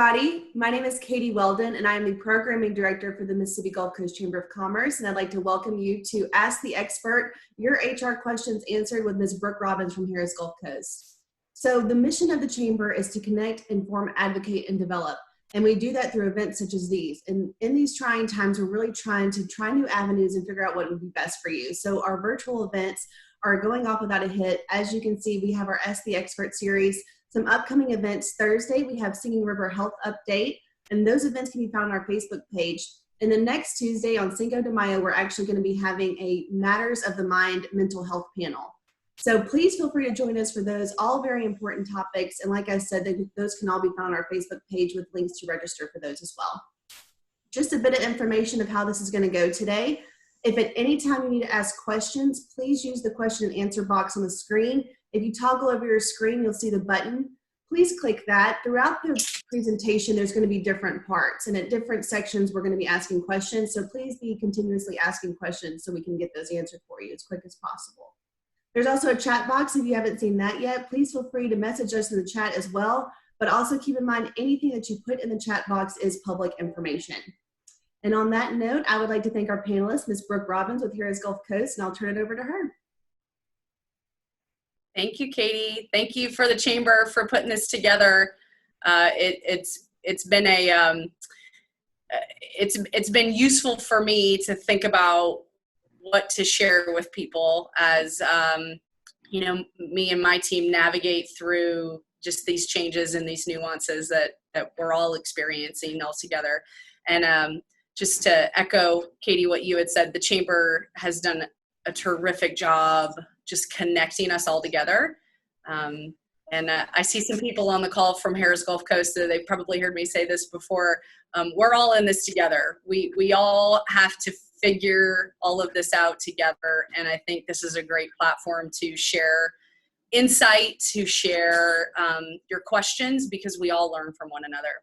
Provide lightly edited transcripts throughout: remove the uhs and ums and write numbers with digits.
everybody. My name is Katie Weldon, and I am the Programming Director for the Mississippi Gulf Coast Chamber of Commerce, and I'd like to welcome you to Ask the Expert, your HR questions answered with Ms. Brooke Robbins from Harrah's Gulf Coast. So the mission of the Chamber is to connect, inform, advocate, and develop, and we do that through events such as these. And in these trying times, we're really trying to try new avenues and figure out what would be best for you. So our virtual events are going off without a hit. As you can see, we have our Ask the Expert series. Some upcoming events. Thursday, we have Singing River Health Update, and those events can be found on our Facebook page. And the next Tuesday on Cinco de Mayo, we're actually going to be having a Matters of the Mind mental health panel. So please feel free to join us for those, all very important topics. And like I said, those can all be found on our Facebook page with links to register for those as well. Just a bit of information of how this is going to go today. If at any time you need to ask questions, please use the question and answer box on the screen. If you toggle over your screen, you'll see the button. Please click that. Throughout the presentation, there's going to be different parts, and at different sections, we're going to be asking questions. So please be continuously asking questions so we can get those answered for you as quick as possible. There's also a chat box. If you haven't seen that yet, please feel free to message us in the chat as well. But also keep in mind, anything that you put in the chat box is public information. And on that note, I would like to thank our panelist, Ms. Brooke Robbins with Harrah's Gulf Coast, and I'll turn it over to her. Thank you, Katie. Thank you for the Chamber for putting this together. It's been useful for me to think about what to share with people as you know, me and my team navigate through just these changes and these nuances that we're all experiencing all together. And just to echo, Katie, what you had said, the Chamber has done a terrific job just connecting us all together. And I see some people on the call from Harrah's Gulf Coast, so they've probably heard me say this before. We're all in this together. We all have to figure all of this out together. And I think this is a great platform to share insight, to share your questions, because we all learn from one another.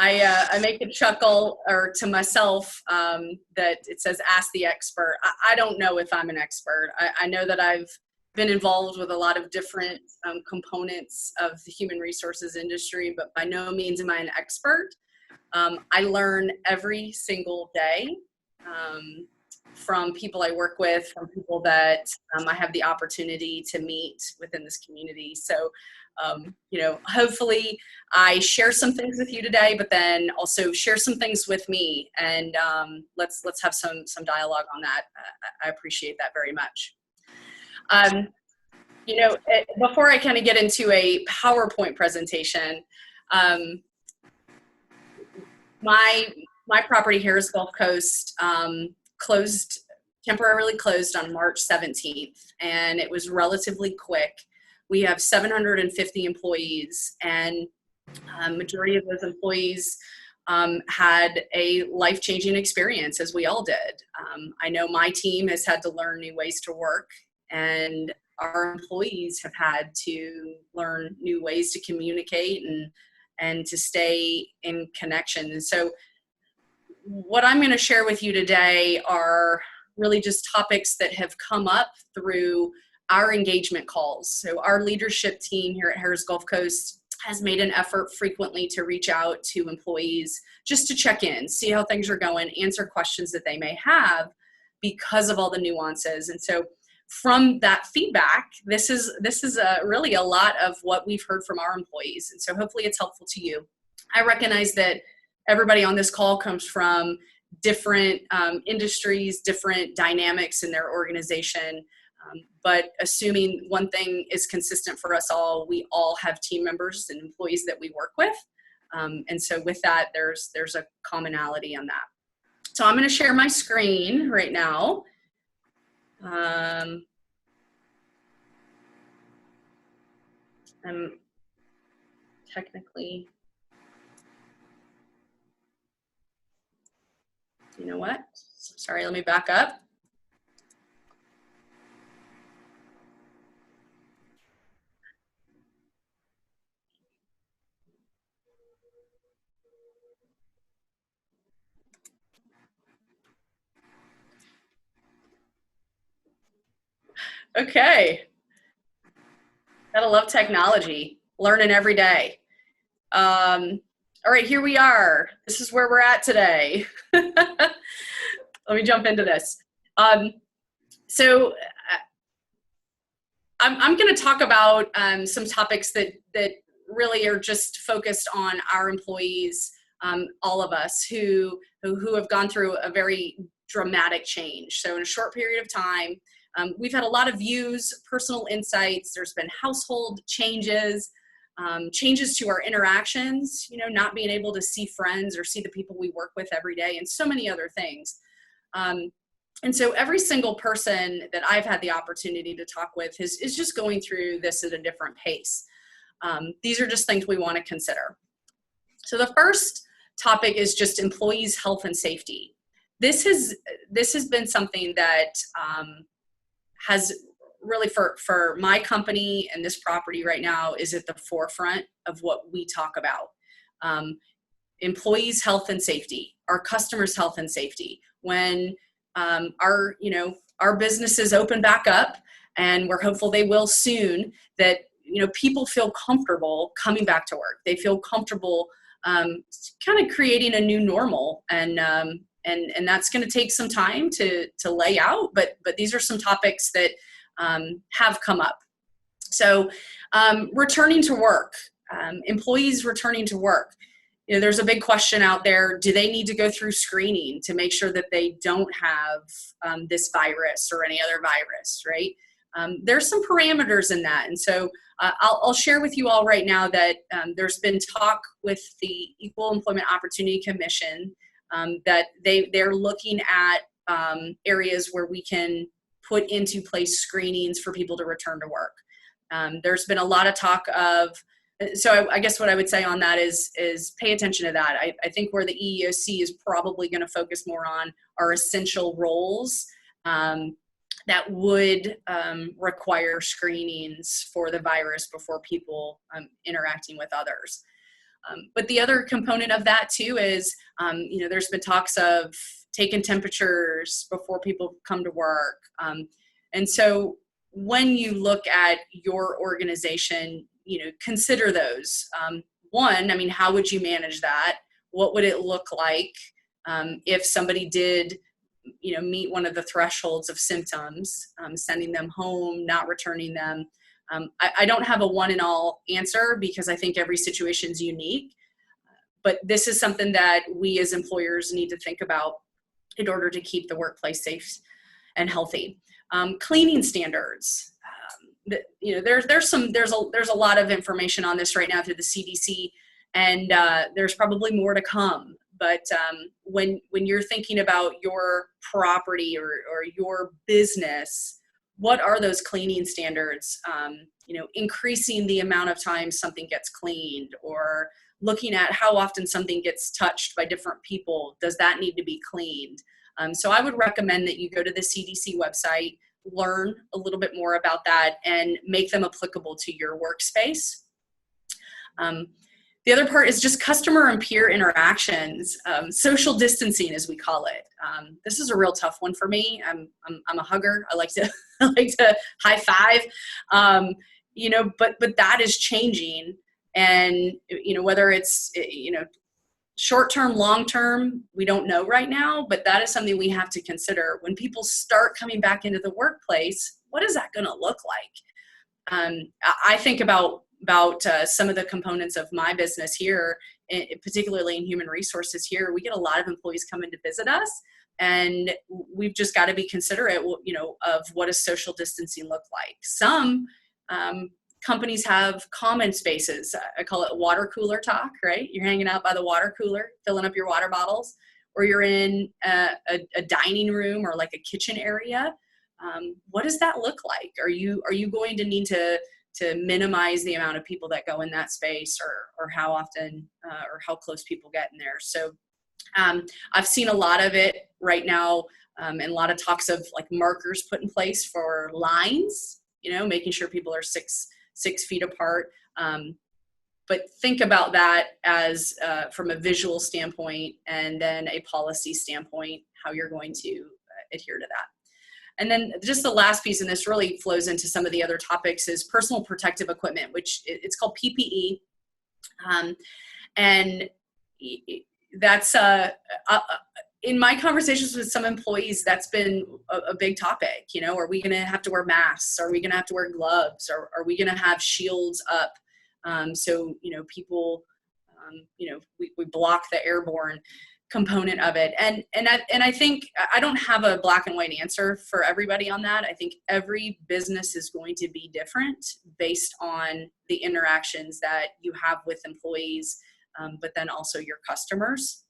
I make a chuckle to myself that it says, ask the expert. I don't know if I'm an expert. I know that I've been involved with a lot of different components of the human resources industry, but by no means am I an expert. I learn every single day from people I work with, from people that I have the opportunity to meet within this community. So, you know, hopefully I share some things with you today, but then also share some things with me, and let's have some dialogue on that. I appreciate that very much. You know, before I kind of get into a PowerPoint presentation, my property here is Gulf Coast temporarily closed on March 17th, and it was relatively quick. We have 750 employees, and majority of those employees had a life-changing experience, as we all did. I know my team has had to learn new ways to work, and our employees have had to learn new ways to communicate and to stay in connection. And so what I'm going to share with you today are really just topics that have come up through our engagement calls. So our leadership team here at Harrah's Gulf Coast has made an effort frequently to reach out to employees just to check in, see how things are going, answer questions that they may have because of all the nuances. And so from that feedback, this is really a lot of what we've heard from our employees. And so hopefully it's helpful to you. I recognize that everybody on this call comes from different industries, different dynamics in their organization. But assuming one thing is consistent for us all, we all have team members and employees that we work with. And so with that, there's a commonality on that. So I'm going to share my screen right now. I'm technically, you know what? Sorry, let me back up. Okay. Gotta love technology, learning every day. All right, here we are. This is where we're at today. Let me jump into this. So I'm going to talk about some topics that really are just focused on our employees, all of us who have gone through a very dramatic change. So in a short period of time, we've had a lot of views, personal insights. There's been household changes, changes to our interactions, not being able to see friends or see the people we work with every day, and so many other things. And so every single person that I've had the opportunity to talk with is just going through this at a different pace. These are just things we want to consider. So the first topic is just employees' health and safety. This has been something that has really, for my company and this property right now, is at the forefront of what we talk about. Employees' health and safety, our customers' health and safety. When our businesses open back up, and we're hopeful they will soon, that people feel comfortable coming back to work. They feel comfortable kind of creating a new normal, and that's going to take some time to lay out, but these are some topics that have come up. So returning to work, employees returning to work. There's a big question out there. Do they need to go through screening to make sure that they don't have this virus or any other virus, right? There's some parameters in that. And so I'll share with you all right now that there's been talk with the Equal Employment Opportunity Commission that they're looking at areas where we can put into place screenings for people to return to work. There's been a lot of talk of, so I guess what I would say on that is pay attention to that. I think where the EEOC is probably going to focus more on are essential roles that would require screenings for the virus before people interacting with others. But the other component of that too is, there's been talks of taking temperatures before people come to work. And so when you look at your organization, consider those. One, how would you manage that? What would it look like if somebody did, meet one of the thresholds of symptoms, sending them home, not returning them? I don't have a one and all answer because I think every situation is unique, but this is something that we as employers need to think about in order to keep the workplace safe and healthy. Cleaning standards. There's a lot of information on this right now through the CDC, and there's probably more to come. But when you're thinking about your property or your business, what are those cleaning standards? Increasing the amount of time something gets cleaned, or looking at how often something gets touched by different people. Does that need to be cleaned? So I would recommend that you go to the CDC website, learn a little bit more about that, and make them applicable to your workspace. The other part is just customer and peer interactions, social distancing, as we call it. This is a real tough one for me. I'm a hugger. I like to high five, but that is changing. And, whether it's, short-term, long-term, we don't know right now, but that is something we have to consider. When people start coming back into the workplace, what is that going to look like? I think about some of the components of my business here, particularly in human resources here. We get a lot of employees coming to visit us, and we've just got to be considerate, of what does social distancing look like. Some companies have common spaces. I call it water cooler talk, right? You're hanging out by the water cooler, filling up your water bottles, or you're in a dining room or like a kitchen area. What does that look like? Are you going to need to minimize the amount of people that go in that space, or how often or how close people get in there? So I've seen a lot of it right now, and a lot of talks of like markers put in place for lines, making sure people are six feet apart. But think about that as from a visual standpoint, and then a policy standpoint, how you're going to adhere to that. And then just the last piece, and this really flows into some of the other topics, is personal protective equipment, which it's called PPE. And that's in my conversations with some employees, that's been a big topic. Are we going to have to wear masks? Are we going to have to wear gloves? Or are we going to have shields up? So, people, we block the airborne component of it. And I think I don't have a black and white answer for everybody on that. I think every business is going to be different based on the interactions that you have with employees, but then also your customers.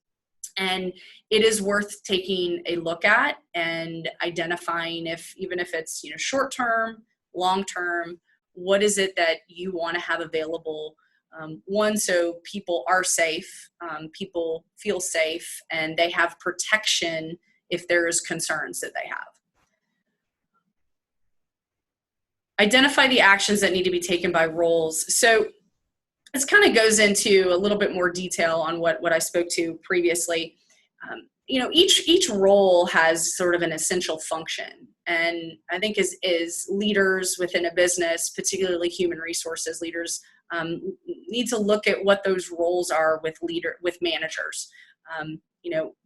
And it is worth taking a look at and identifying even if it's, short term, long term, what is it that you want to have available? One, so people are safe, people feel safe, and they have protection if there's concerns that they have. Identify the actions that need to be taken by roles. So this kind of goes into a little bit more detail on what I spoke to previously. Each role has sort of an essential function. And I think as leaders within a business, particularly human resources leaders, need to look at what those roles are with managers.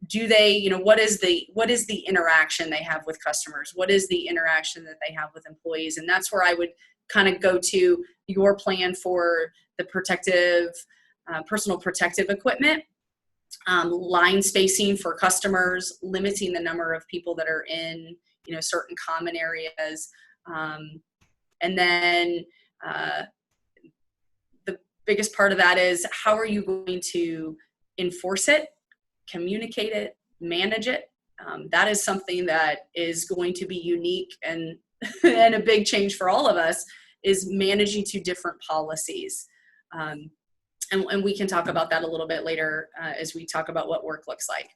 Do they, what is the interaction they have with customers? What is the interaction that they have with employees? And that's where I would kind of go to your plan for the personal protective equipment, line spacing for customers, limiting the number of people that are in, certain common areas. And then the biggest part of that is how are you going to enforce it, communicate it, manage it? That is something that is going to be unique and and a big change for all of us is managing two different policies. And we can talk about that a little bit later as we talk about what work looks like.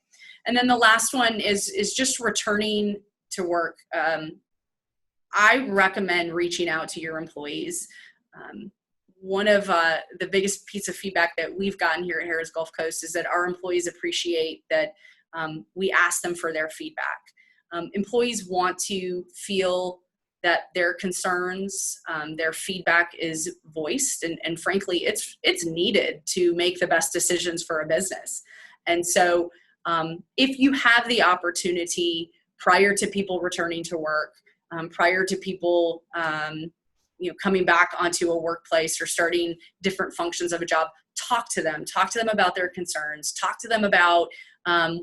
And then the last one is just returning to work. I recommend reaching out to your employees. One of the biggest piece of feedback that we've gotten here at Harrah's Gulf Coast is that our employees appreciate that we ask them for their feedback. Employees want to feel that their concerns, their feedback is voiced, and frankly, it's needed to make the best decisions for a business. And so if you have the opportunity prior to people returning to work, prior to people coming back onto a workplace or starting different functions of a job, talk to them about their concerns, talk to them about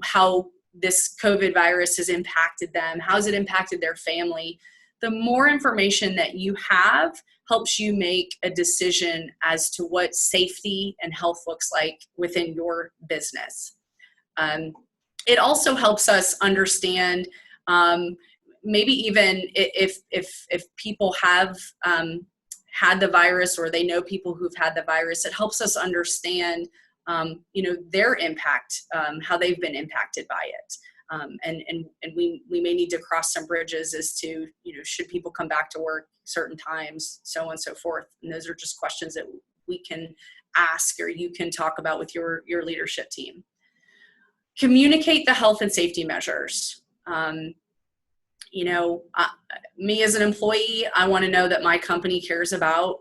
how this COVID virus has impacted them, how's it impacted their family. The more information that you have helps you make a decision as to what safety and health looks like within your business. It also helps us understand maybe even if people have had the virus or they know people who've had the virus, it helps us understand their impact, how they've been impacted by it. And we may need to cross some bridges as to, should people come back to work certain times, so on and so forth. And those are just questions that we can ask or you can talk about with your leadership team. Communicate the health and safety measures. Me as an employee, I want to know that my company cares about,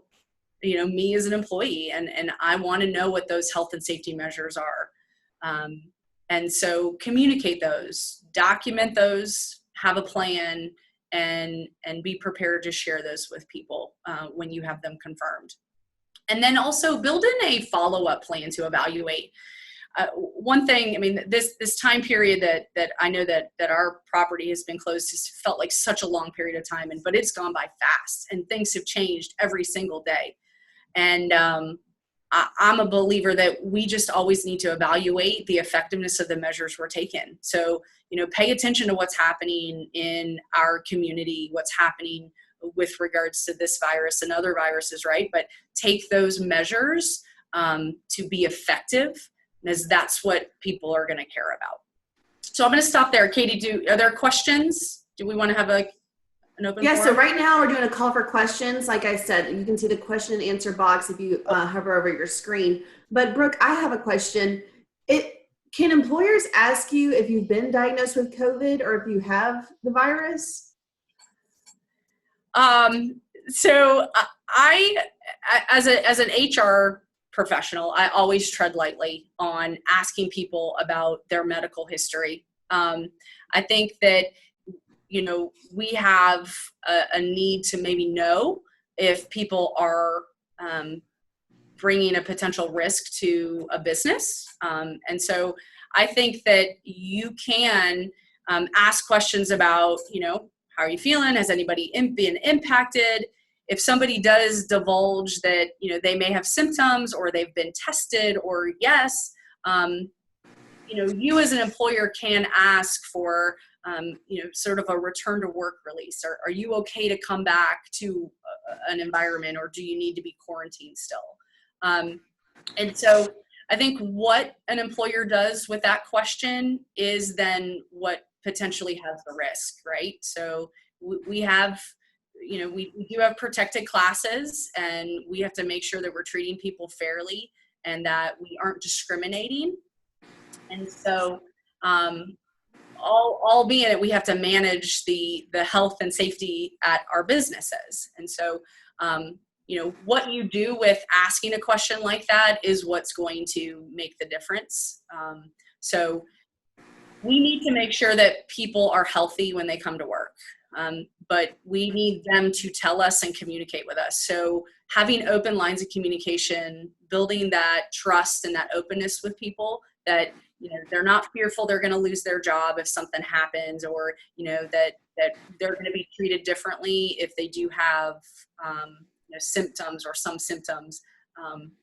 me as an employee, and I want to know what those health and safety measures are. And so communicate those, document those, have a plan, and be prepared to share those with people when you have them confirmed. And then also build in a follow-up plan to evaluate. One thing, this time period that I know that our property has been closed has felt like such a long period of time, but it's gone by fast and things have changed every single day. And I'm a believer that we just always need to evaluate the effectiveness of the measures we're taking. So, pay attention to what's happening in our community, what's happening with regards to this virus and other viruses, right? But take those measures to be effective, as that's what people are going to care about. So I'm going to stop there. Katie, are there questions? Do we want to have an open forum? So right now we're doing a call for questions. Like I said, you can see the question and answer box if you hover over your screen. But Brooke, I have a question. Can employers ask you if you've been diagnosed with COVID or if you have the virus? So I, as an HR professional, I always tread lightly on asking people about their medical history. I think that, we have a need to maybe know if people are bringing a potential risk to a business. And so I think that you can ask questions about, how are you feeling? Has anybody been impacted? If somebody does divulge that, they may have symptoms or they've been tested, or yes, you as an employer can ask for, sort of a return to work release. Are you okay to come back to an environment, or do you need to be quarantined still? And so I think what an employer does with that question is then what potentially has the risk, right? So we have, we do have protected classes, and we have to make sure that we're treating people fairly and that we aren't discriminating. And so, all being it, we have to manage the health and safety at our businesses. And so, what you do with asking a question like that is what's going to make the difference. So we need to make sure that people are healthy when they come to work. But we need them to tell us and communicate with us. So having open lines of communication, building that trust and that openness with people, that they're not fearful they're going to lose their job if something happens, or that they're going to be treated differently if they do have symptoms or some symptoms.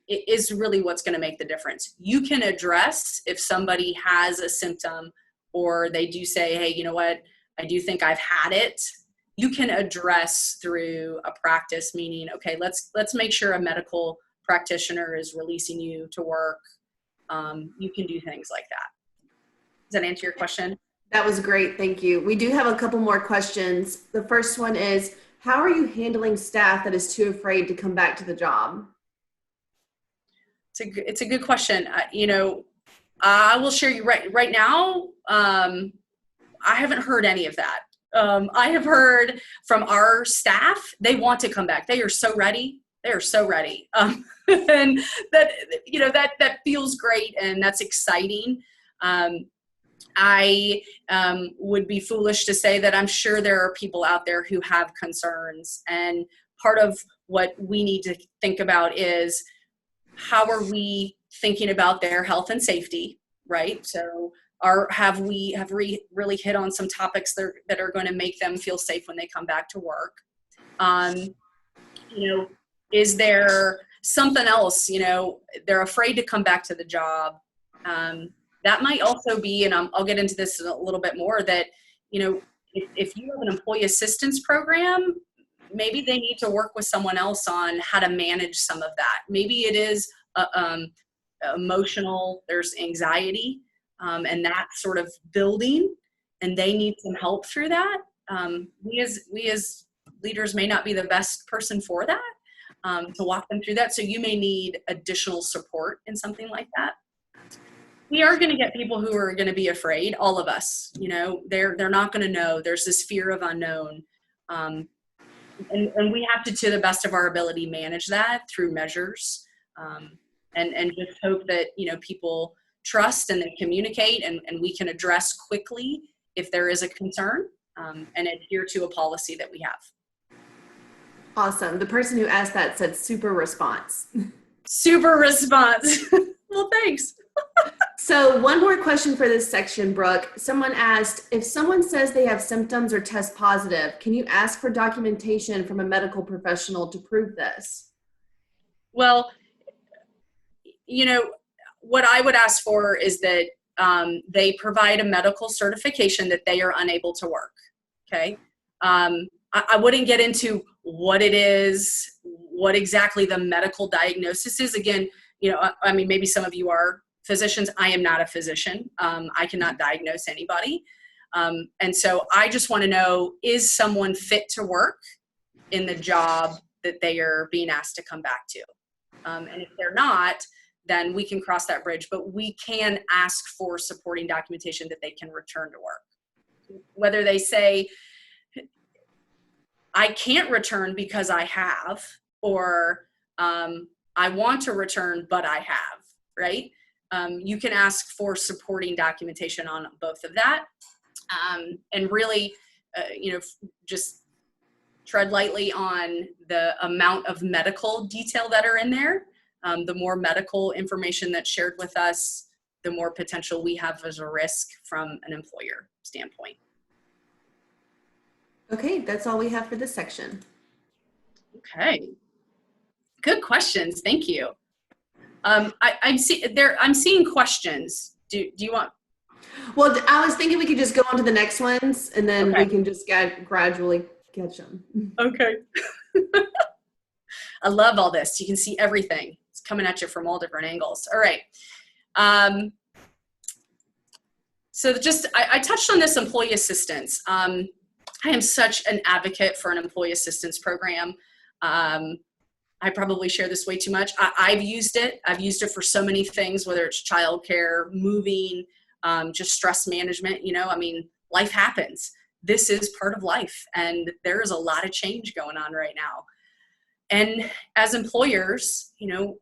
It is really what's going to make the difference. You can address if somebody has a symptom, or they do say, hey, you know what, I do think I've had it. You can address through a practice, meaning, okay, let's make sure a medical practitioner is releasing you to work. You can do things like that. Does that answer your question? That was great. Thank you. We do have a couple more questions. The first one is, how are you handling staff that is too afraid to come back to the job? It's a good question. I will share you right now. I haven't heard any of that. I have heard from our staff, they want to come back. They are so ready. They are so ready. And that feels great, and that's exciting. I would be foolish to say that I'm sure there are people out there who have concerns. And part of what we need to think about is, how are we thinking about their health and safety, right? So have we really hit on some topics that are going to make them feel safe when they come back to work? Is there something else, they're afraid to come back to the job. That might also be, and I'll get into this a little bit more, that, if you have an employee assistance program, maybe they need to work with someone else on how to manage some of that. Maybe it is emotional, there's anxiety, and that's sort of building, and they need some help through that. We as leaders may not be the best person for that, to walk them through that. So you may need additional support in something like that. We are going to get people who are going to be afraid, all of us, they're not going to know. There's this fear of unknown. And we have to the best of our ability, manage that through measures, and just hope that, people trust and they communicate, and we can address quickly if there is a concern, and adhere to a policy that we have. Awesome. The person who asked that said super response. Super response. Well, thanks. So one more question for this section, Brooke. Someone asked, if someone says they have symptoms or test positive, can you ask for documentation from a medical professional to prove this? Well, what I would ask for is that they provide a medical certification that they are unable to work. Okay. I wouldn't get into what it is, what exactly the medical diagnosis is. Again, maybe some of you are physicians. I am not a physician. I cannot diagnose anybody. And so I just want to know, is someone fit to work in the job that they are being asked to come back to? And if they're not, then we can cross that bridge, but we can ask for supporting documentation that they can return to work. Whether they say, I can't return because I have, or I want to return, but I have, right? You can ask for supporting documentation on both of that. And really, just tread lightly on the amount of medical detail that are in there. The more medical information that's shared with us, the more potential we have as a risk from an employer standpoint. Okay, that's all we have for this section. Okay. Good questions. Thank you. I'm seeing questions. Do you want? Well, I was thinking we could just go on to the next ones, and then Okay. we can just gradually catch them. Okay. I love all this. You can see everything. It's coming at you from all different angles. All right. So I touched on this employee assistance. I am such an advocate for an employee assistance program. I probably share this way too much. I've used it. I've used it for so many things, whether it's childcare, moving, just stress management. Life happens. This is part of life, and there is a lot of change going on right now. And as employers,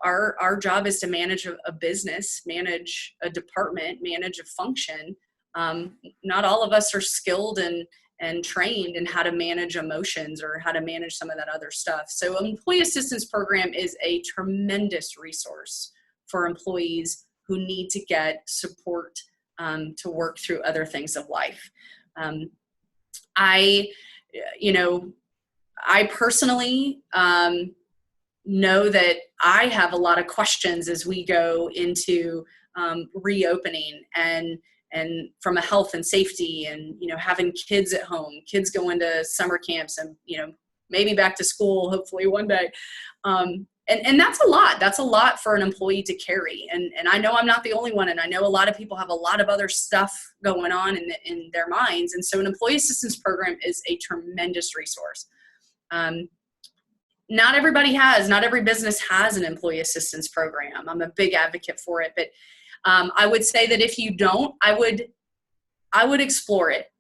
our job is to manage a business, manage a department, manage a function. Not all of us are skilled and trained in how to manage emotions or how to manage some of that other stuff. So an employee assistance program is a tremendous resource for employees who need to get support to work through other things of life. I personally know that I have a lot of questions as we go into reopening and from a health and safety and, having kids at home, kids go into summer camps and, maybe back to school, hopefully one day. And that's a lot. That's a lot for an employee to carry. And I know I'm not the only one. And I know a lot of people have a lot of other stuff going on in their minds. And so an employee assistance program is a tremendous resource. Not every business has an employee assistance program. I'm a big advocate for it, but I would say that if you don't, I would explore it.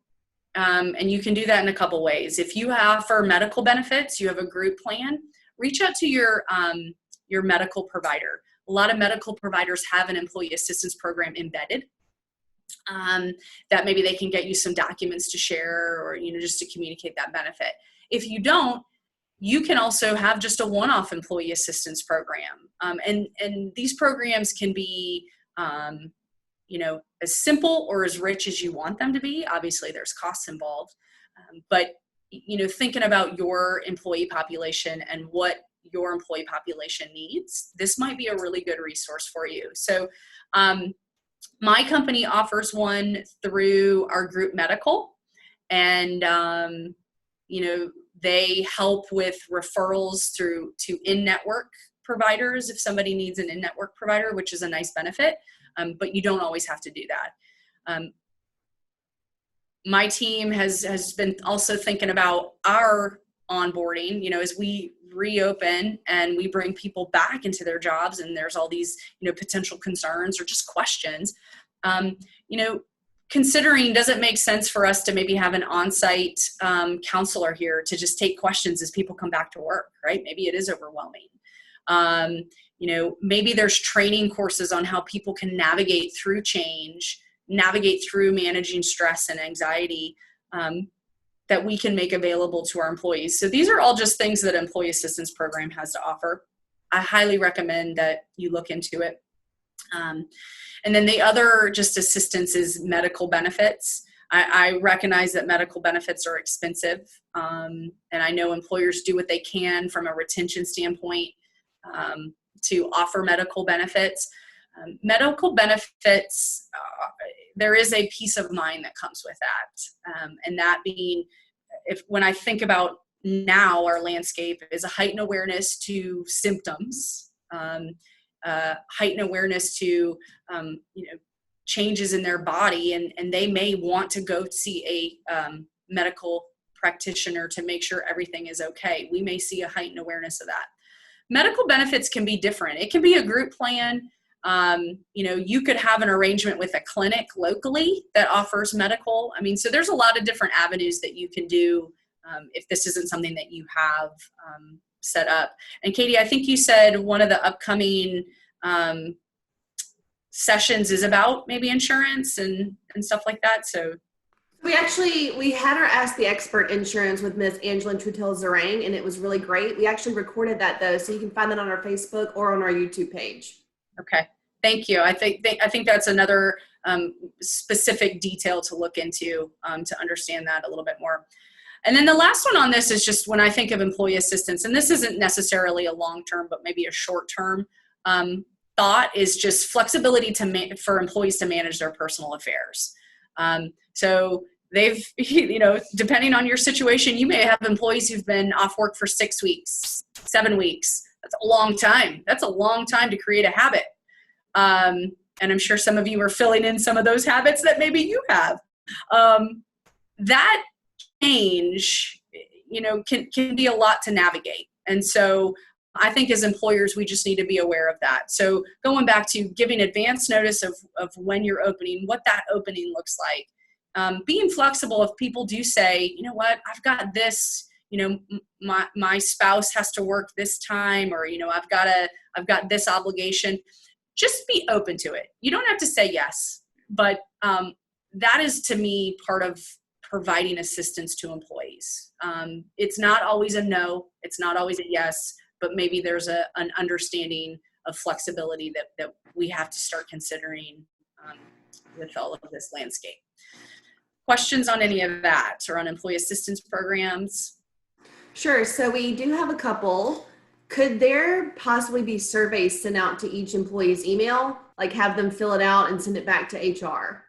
And you can do that in a couple ways. If you offer medical benefits, you have a group plan, reach out to your medical provider. A lot of medical providers have an employee assistance program embedded. That maybe they can get you some documents to share or, just to communicate that benefit. If you don't, you can also have just a one-off employee assistance program. And these programs can be, as simple or as rich as you want them to be. Obviously, there's costs involved. But, thinking about your employee population and what your employee population needs, this might be a really good resource for you. So my company offers one through our group medical. And, they help with referrals to in-network providers if somebody needs an in-network provider, which is a nice benefit, but you don't always have to do that. My team has been also thinking about our onboarding, as we reopen and we bring people back into their jobs and there's all these, potential concerns or just questions, considering, does it make sense for us to maybe have an on-site counselor here to just take questions as people come back to work, right? Maybe it is overwhelming. Maybe there's training courses on how people can navigate through change, navigate through managing stress and anxiety that we can make available to our employees. So these are all just things that Employee Assistance Program has to offer. I highly recommend that you look into it. And then the other just assistance is medical benefits. I recognize that medical benefits are expensive. And I know employers do what they can from a retention standpoint to offer medical benefits. Medical benefits, there is a peace of mind that comes with that. And that being, when I think about now, our landscape is a heightened awareness to symptoms, heightened awareness to, changes in their body, and they may want to go see a medical practitioner to make sure everything is okay. We may see a heightened awareness of that. Medical benefits can be different. It can be a group plan. You could have an arrangement with a clinic locally that offers medical. So there's a lot of different avenues that you can do if this isn't something that you have set up. And Katie, I think you said one of the upcoming sessions is about maybe insurance and stuff like that. So we had our Ask the Expert insurance with Ms. Angela Trutel-Zarang, and it was really great. We actually recorded that though, so you can find that on our Facebook or on our YouTube page. Okay, thank you. I think that's another specific detail to look into to understand that a little bit more. And then the last one on this is just when I think of employee assistance, and this isn't necessarily a long-term, but maybe a short-term thought, is just flexibility for employees to manage their personal affairs. So they've, depending on your situation, you may have employees who've been off work for 6 weeks, 7 weeks. That's a long time. That's a long time to create a habit. And I'm sure some of you are filling in some of those habits that maybe you have. That change, can be a lot to navigate. And so I think as employers, we just need to be aware of that. So going back to giving advance notice of when you're opening, what that opening looks like. Being flexible if people do say, you know what, I've got this, my spouse has to work this time, or, I've got this obligation. Just be open to it. You don't have to say yes, but that is to me part of providing assistance to employees. It's not always a no, it's not always a yes, but maybe there's an understanding of flexibility that we have to start considering with all of this landscape. Questions on any of that or on employee assistance programs? Sure. So we do have a couple. Could there possibly be surveys sent out to each employee's email, like have them fill it out and send it back to HR?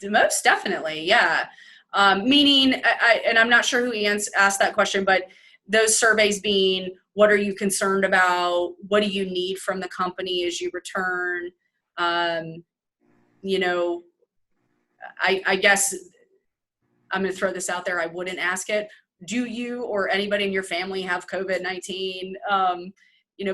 Most definitely, yeah. Meaning, and I'm not sure who asked that question, but those surveys being, what are you concerned about? What do you need from the company as you return? I guess I'm going to throw this out there. I wouldn't ask it. Do you or anybody in your family have COVID-19?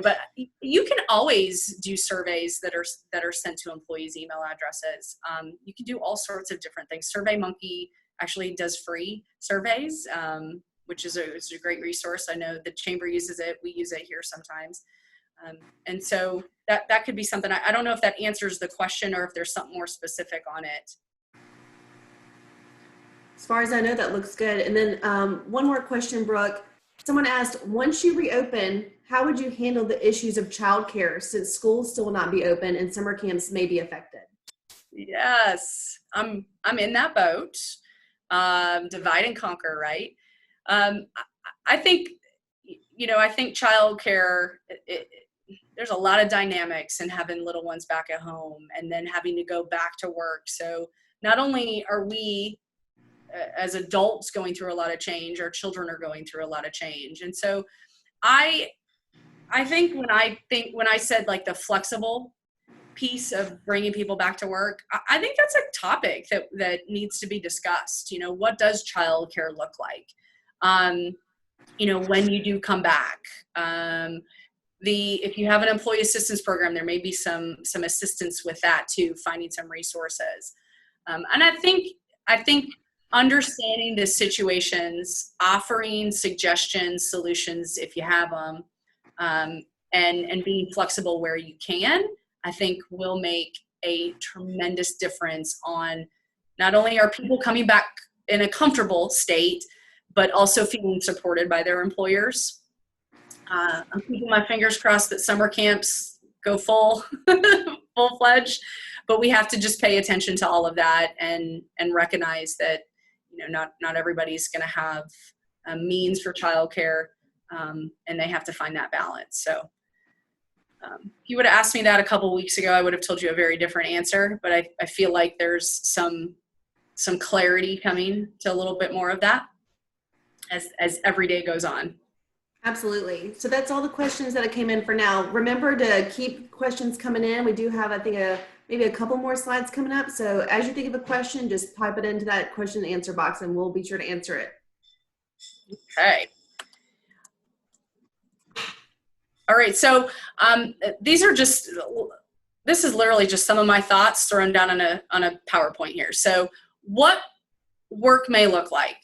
But you can always do surveys that are sent to employees' email addresses. You can do all sorts of different things. SurveyMonkey actually does free surveys, which is a great resource. I know the chamber uses it. We use it here sometimes. And so that could be something. I don't know if that answers the question or if there's something more specific on it. As far as I know, that looks good. And then one more question, Brooke. Someone asked, once you reopen, how would you handle the issues of childcare since schools still will not be open and summer camps may be affected? Yes, I'm in that boat. Divide and conquer, right? I think childcare, there's a lot of dynamics in having little ones back at home and then having to go back to work. So not only are we as adults going through a lot of change, our children are going through a lot of change. And so I think when I said like the flexible piece of bringing people back to work, I think that's a topic that needs to be discussed. What does childcare look like? When you do come back, if you have an employee assistance program, there may be some assistance with that too, finding some resources. And I think understanding the situations, offering suggestions, solutions if you have them, and being flexible where you can, I think will make a tremendous difference on not only are people coming back in a comfortable state, but also feeling supported by their employers. I'm keeping my fingers crossed that summer camps go full-fledged, but we have to just pay attention to all of that and recognize that not everybody's going to have a means for childcare, and they have to find that balance. So if you would have asked me that a couple of weeks ago, I would have told you a very different answer, but I feel like there's some clarity coming to a little bit more of that as every day goes on. Absolutely. So that's all the questions that came in for now. Remember to keep questions coming in. We do have, I think, maybe a couple more slides coming up. So as you think of a question, just type it into that question and answer box and we'll be sure to answer it. Okay. All right. So this is literally just some of my thoughts thrown down on a PowerPoint here. So what work may look like.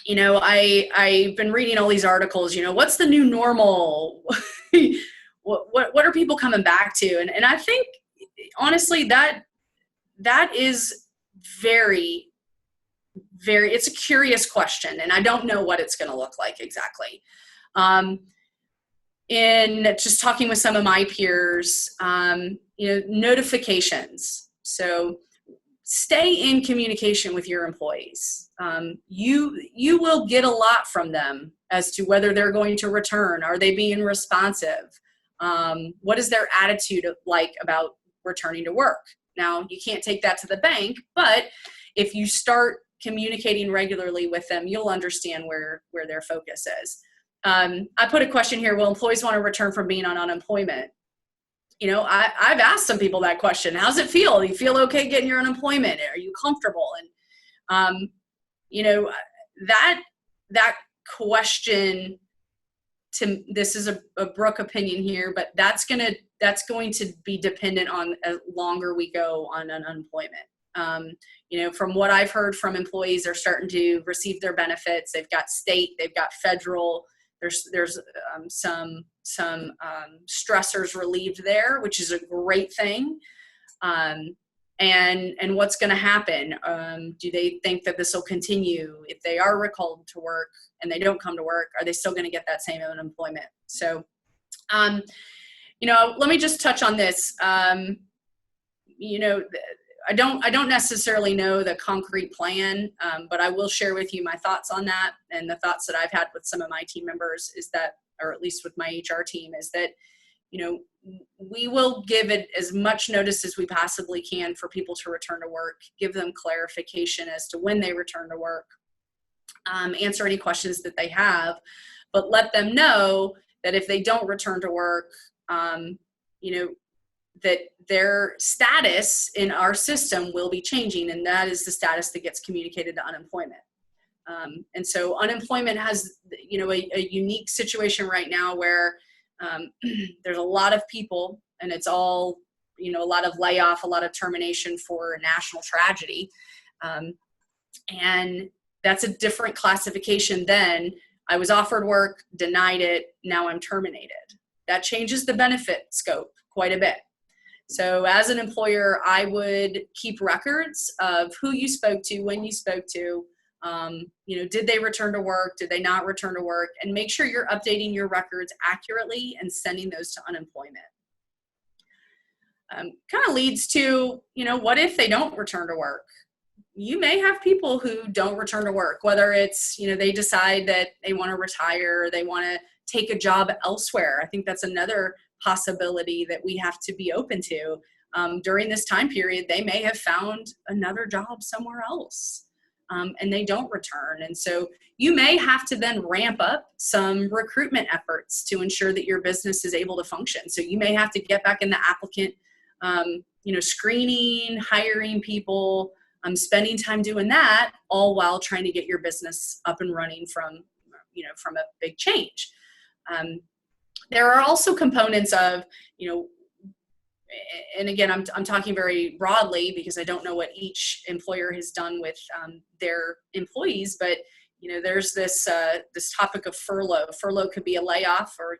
I've been reading all these articles, what's the new normal? what are people coming back to? And I think honestly that is very, very, it's a curious question, and I don't know what it's going to look like exactly. In just talking with some of my peers, notifications. So stay in communication with your employees. You will get a lot from them as to whether they're going to return. Are they being responsive? What is their attitude like about returning to work? Now, you can't take that to the bank, but if you start communicating regularly with them, you'll understand where their focus is. I put a question here, will employees want to return from being on unemployment? I've asked some people that question. How's it feel? Do you feel okay getting your unemployment? Are you comfortable? And, that question, this is a Brooke opinion here, but that's going to be dependent on the longer we go on unemployment. From what I've heard from employees, they're starting to receive their benefits. They've got state, they've got federal. There's some stressors relieved there, which is a great thing. And what's going to happen? Do they think that this will continue? If they are recalled to work and they don't come to work, are they still going to get that same unemployment? So, let me just touch on this. I don't necessarily know the concrete plan, but I will share with you my thoughts on that. And the thoughts that I've had with some of my team members is that, or at least with my HR team, is that, we will give it as much notice as we possibly can for people to return to work, give them clarification as to when they return to work, answer any questions that they have, but let them know that if they don't return to work, that their status in our system will be changing, and that is the status that gets communicated to unemployment. And so unemployment has, a unique situation right now where there's a lot of people, and it's all, a lot of layoff, a lot of termination for a national tragedy. And that's a different classification than I was offered work, denied it, now I'm terminated. That changes the benefit scope quite a bit. So as an employer, I would keep records of who you spoke to, when you spoke to, did they return to work? Did they not return to work? And make sure you're updating your records accurately and sending those to unemployment. Kind of leads to, what if they don't return to work? You may have people who don't return to work, whether it's, they decide that they want to retire, or they want to take a job elsewhere. I think that's another possibility that we have to be open to. During this time period, they may have found another job somewhere else, and they don't return. And so you may have to then ramp up some recruitment efforts to ensure that your business is able to function. So you may have to get back in the applicant, screening, hiring people, spending time doing that, all while trying to get your business up and running from a big change. There are also components of, and again, I'm talking very broadly because I don't know what each employer has done with their employees, but there's this topic of furlough. Furlough could be a layoff, or a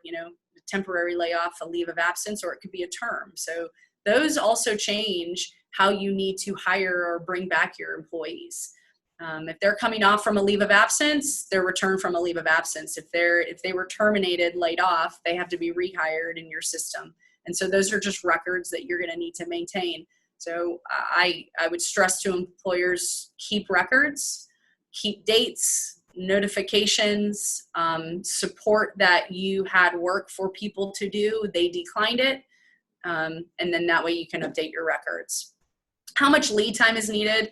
temporary layoff, a leave of absence, or it could be a term. So those also change how you need to hire or bring back your employees. If they're coming off from a leave of absence, they're returned from a leave of absence. If they were terminated, laid off, they have to be rehired in your system. And so those are just records that you're going to need to maintain. So I would stress to employers, keep records, keep dates, notifications, support that you had work for people to do, they declined it, and then that way you can update your records. How much lead time is needed?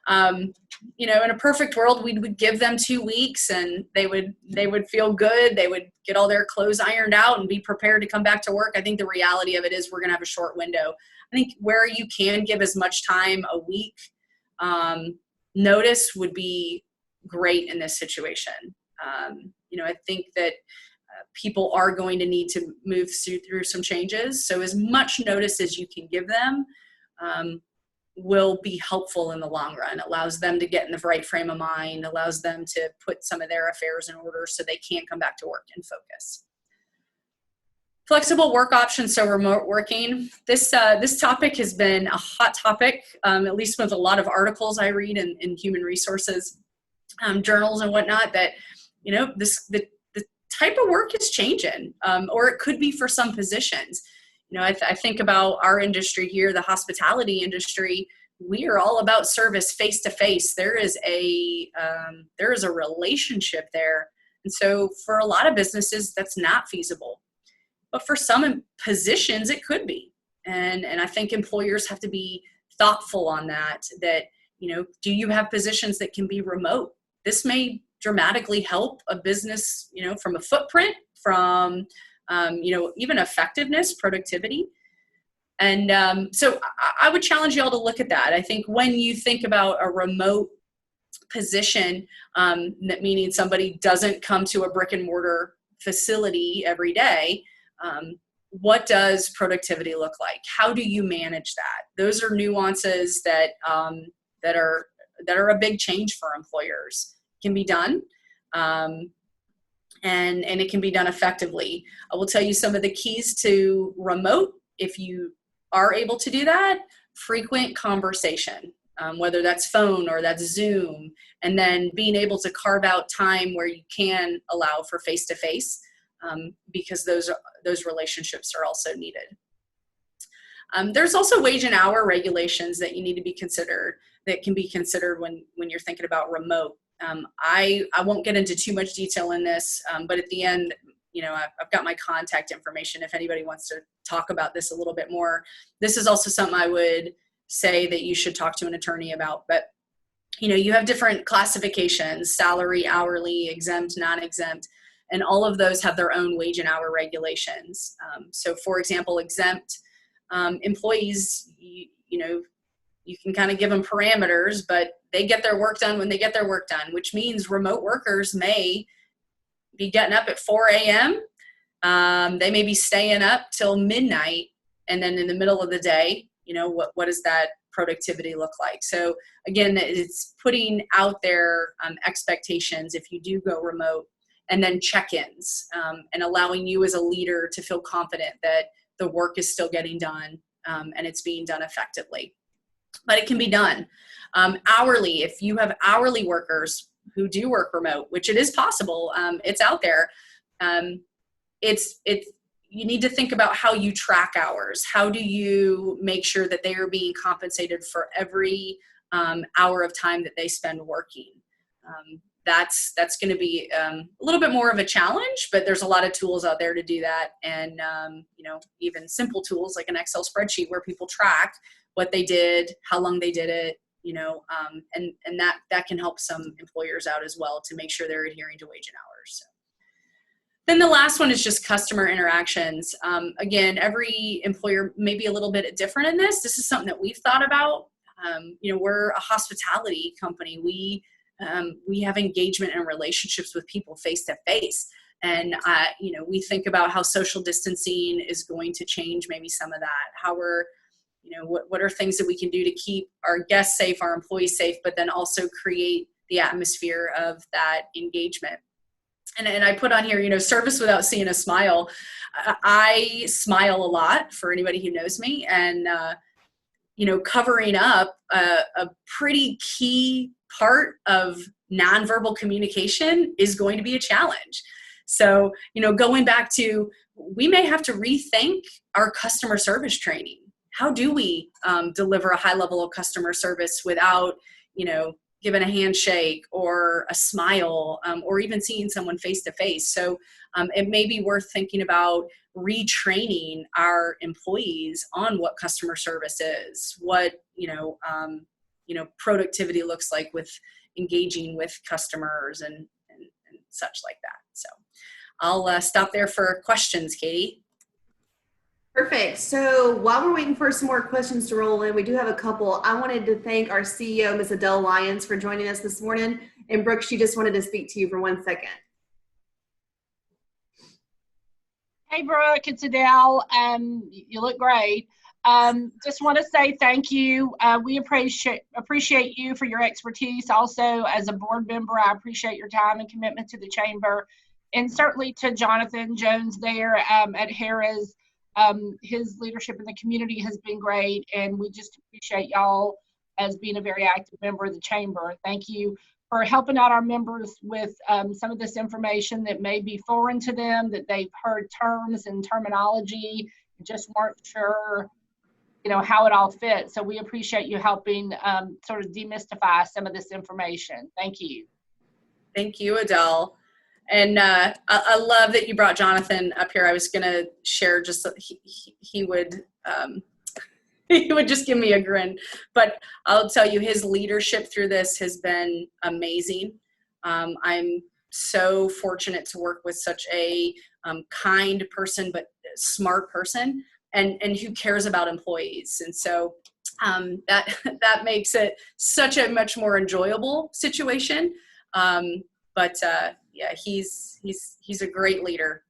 In a perfect world, we would give them 2 weeks and they would feel good. They would get all their clothes ironed out and be prepared to come back to work. I think the reality of it is we're going to have a short window. I think where you can give as much time, a week, notice would be great in this situation. I think that people are going to need to move through some changes. So as much notice as you can give them, will be helpful in the long run. Allows them to get in the right frame of mind, allows them to put some of their affairs in order so they can come back to work and focus. Flexible work options, so remote working. This topic has been a hot topic, at least with a lot of articles I read in human resources journals and whatnot, that, the type of work is changing, or it could be for some positions. I think about our industry here, the hospitality industry. We are all about service face to face. There is a relationship there. And so for a lot of businesses, that's not feasible. But for some positions, it could be. And I think employers have to be thoughtful on that, do you have positions that can be remote? This may dramatically help a business, from a footprint, from, even effectiveness, productivity. And so I would challenge you all to look at that. I think when you think about a remote position, that meaning somebody doesn't come to a brick and mortar facility every day, what does productivity look like? How do you manage that? Those are nuances that are a big change for employers. It can be done, and it can be done effectively. I will tell you some of the keys to remote, if you are able to do that: frequent conversation, whether that's phone or that's Zoom, and then being able to carve out time where you can allow for face-to-face, because those relationships are also needed. There's also wage and hour regulations that you need to be considered, that can be considered when you're thinking about remote. I won't get into too much detail in this, but at the end, I've got my contact information if anybody wants to talk about this a little bit more. This is also something I would say that you should talk to an attorney about. But, you have different classifications: salary, hourly, exempt, non-exempt, and all of those have their own wage and hour regulations. So for example, exempt employees, you can kind of give them parameters, but they get their work done when they get their work done, which means remote workers may be getting up at 4 a.m. They may be staying up till midnight, and then in the middle of the day, what does that productivity look like? So again, it's putting out there expectations if you do go remote, and then check-ins, and allowing you as a leader to feel confident that the work is still getting done, and it's being done effectively. But it can be done. Hourly, if you have hourly workers who do work remote, which it is possible, it's out there. You need to think about how you track hours. How do you make sure that they are being compensated for every hour of time that they spend working? That's going to be a little bit more of a challenge, but there's a lot of tools out there to do that. And, even simple tools like an Excel spreadsheet where people track what they did, how long they did it, and that can help some employers out as well to make sure they're adhering to wage and hours. So. Then the last one is just customer interactions. Again, every employer may be a little bit different in this. This is something that we've thought about. We're a hospitality company. We have engagement and relationships with people face to face. And, we think about how social distancing is going to change maybe some of that, how we're, what are things that we can do to keep our guests safe, our employees safe, but then also create the atmosphere of that engagement. And I put on here, service without seeing a smile. I smile a lot, for anybody who knows me, and, covering up a pretty key part of nonverbal communication is going to be a challenge. So, going back to, we may have to rethink our customer service training. How do we deliver a high level of customer service without, giving a handshake or a smile, or even seeing someone face to face? So it may be worth thinking about retraining our employees on what customer service is, what, productivity looks like with engaging with customers and such like that. So I'll stop there for questions, Katie. Perfect. So while we're waiting for some more questions to roll in, we do have a couple. I wanted to thank our CEO, Ms. Adele Lyons, for joining us this morning. And Brooke, she just wanted to speak to you for 1 second. Hey, Brooke, it's Adele. You look great. Just want to say thank you. We appreciate you for your expertise. Also, as a board member, I appreciate your time and commitment to the chamber, and certainly to Jonathan Jones there at Harrah's. His leadership in the community has been great, and we just appreciate y'all as being a very active member of the chamber. Thank you for helping out our members with some of this information that may be foreign to them, that they've heard terms and terminology, just weren't sure, how it all fits. So we appreciate you helping sort of demystify some of this information. Thank you. Thank you, Adele. And I love that you brought Jonathan up here. I was going to share just so he would he would just give me a grin. But I'll tell you, his leadership through this has been amazing. I'm so fortunate to work with such a kind person, but smart person, and who cares about employees. And so that makes it such a much more enjoyable situation. Yeah, he's a great leader.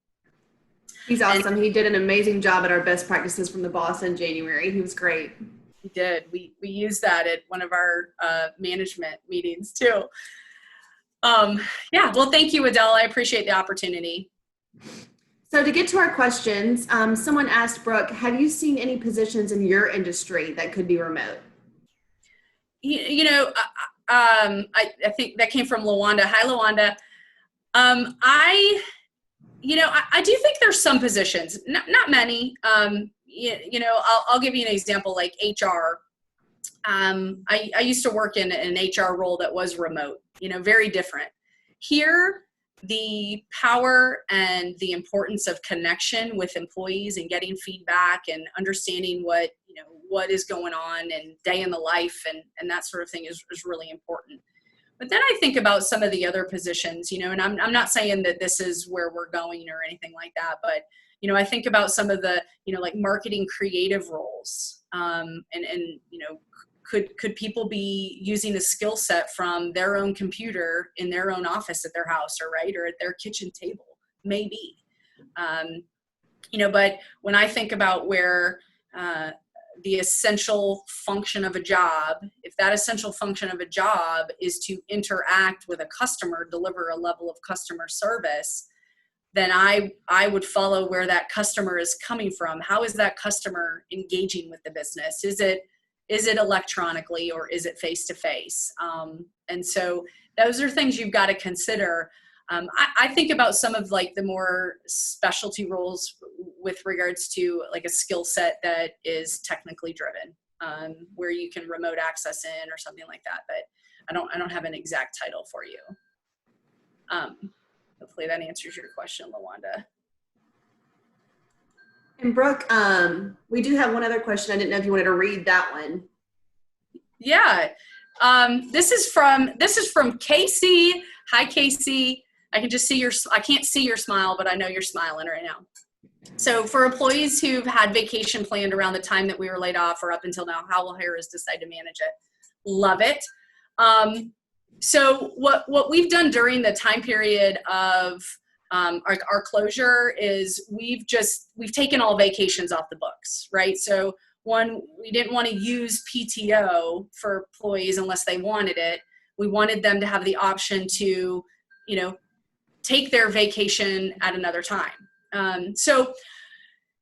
He's awesome. He did an amazing job at our best practices from the boss in January. He was great. He did. We used that at one of our management meetings too. Yeah, well, thank you, Adele. I appreciate the opportunity. So to get to our questions, someone asked Brooke, have you seen any positions in your industry that could be remote? I think that came from Lawanda. Hi, Lawanda. I do think there's some positions, not many. I'll give you an example, like HR. I used to work in an HR role that was remote, very different. Here, the power and the importance of connection with employees and getting feedback and understanding what is going on and day in the life and that sort of thing is really important. But then I think about some of the other positions, and I'm not saying that this is where we're going or anything like that, but, I think about some of the, like marketing creative roles, could people be using a skill set from their own computer in their own office at their house or at their kitchen table? Maybe, but when I think about where, the essential function of a job, if that essential function of a job is to interact with a customer, deliver a level of customer service, then I would follow where that customer is coming from. How is that customer engaging with the business? Is it electronically or is it face-to-face? And so those are things you've got to consider. I think about some of like the more specialty roles with regards to like a skill set that is technically driven, where you can remote access in or something like that. But I don't have an exact title for you. Hopefully that answers your question, Lawanda. And Brooke, we do have one other question. I didn't know if you wanted to read that one. Yeah. This is from Casey. Hi, Casey. I can just see I can't see your smile, but I know you're smiling right now. So for employees who've had vacation planned around the time that we were laid off or up until now, how will Harrah's decide to manage it? Love it. So what we've done during the time period of our closure is we've taken all vacations off the books, right? So one, we didn't want to use PTO for employees unless they wanted it. We wanted them to have the option to, take their vacation at another time. So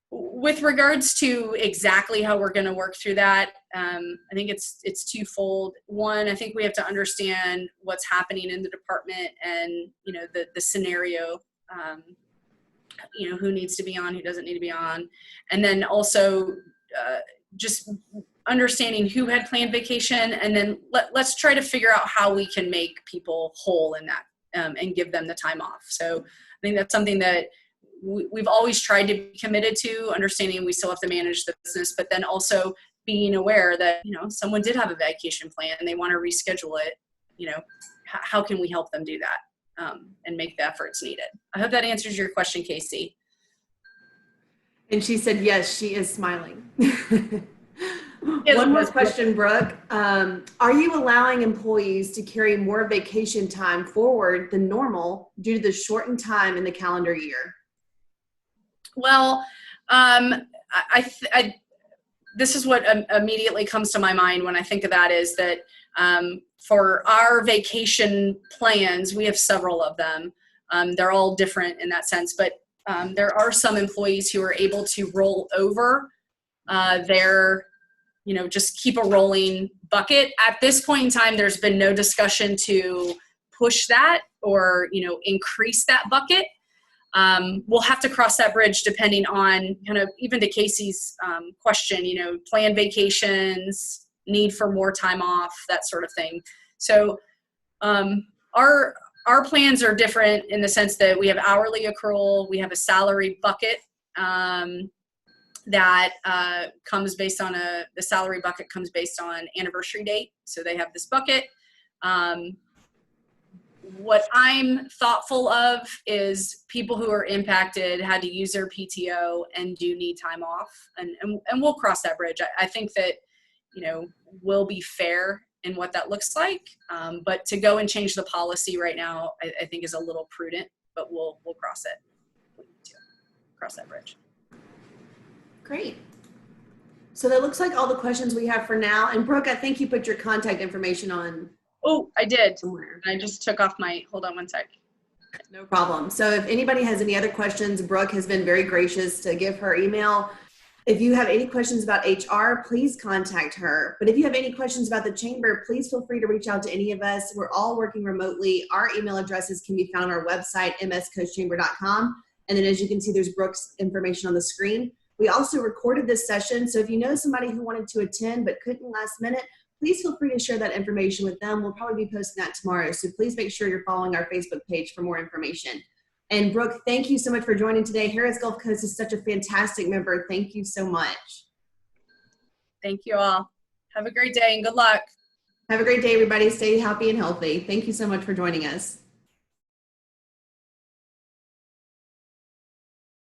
with regards to exactly how we're going to work through that, I think it's twofold. One, I think we have to understand what's happening in the department and, the scenario, who needs to be on, who doesn't need to be on. And then also just understanding who had planned vacation. And then let's try to figure out how we can make people whole in that. And give them the time off. So I think that's something that we've always tried to be committed to, understanding we still have to manage the business, but then also being aware that, someone did have a vacation plan and they want to reschedule it, how can we help them do that and make the efforts needed? I hope that answers your question, Casey. And she said, yes, she is smiling. One more question, Brooke. Are you allowing employees to carry more vacation time forward than normal due to the shortened time in the calendar year? Well, this is what immediately comes to my mind when I think of that is that for our vacation plans, we have several of them. They're all different in that sense, but there are some employees who are able to roll over their, just keep a rolling bucket. At this point in time, there's been no discussion to push that or, increase that bucket. We'll have to cross that bridge depending on kind of even to Casey's question, planned vacations, need for more time off, that sort of thing. So our plans are different in the sense that we have hourly accrual, we have a salary bucket that comes based on the salary bucket comes based on anniversary date. So they have this bucket. What I'm thoughtful of is people who are impacted had to use their PTO and do need time off, and we'll cross that bridge. I think that, we'll be fair in what that looks like, but to go and change the policy right now, I think is a little prudent, but we'll cross it. We need to cross that bridge. Great. So that looks like all the questions we have for now. And Brooke, I think you put your contact information on. Oh, I did. Somewhere. I just took off hold on one sec. No problem. So if anybody has any other questions, Brooke has been very gracious to give her email. If you have any questions about HR, please contact her. But if you have any questions about the chamber, please feel free to reach out to any of us. We're all working remotely. Our email addresses can be found on our website, mscoachchamber.com. And then as you can see, there's Brooke's information on the screen. We also recorded this session. So if you know somebody who wanted to attend but couldn't last minute, please feel free to share that information with them. We'll probably be posting that tomorrow. So please make sure you're following our Facebook page for more information. And Brooke, thank you so much for joining today. Harrah's Gulf Coast is such a fantastic member. Thank you so much. Thank you all. Have a great day and good luck. Have a great day, everybody. Stay happy and healthy. Thank you so much for joining us.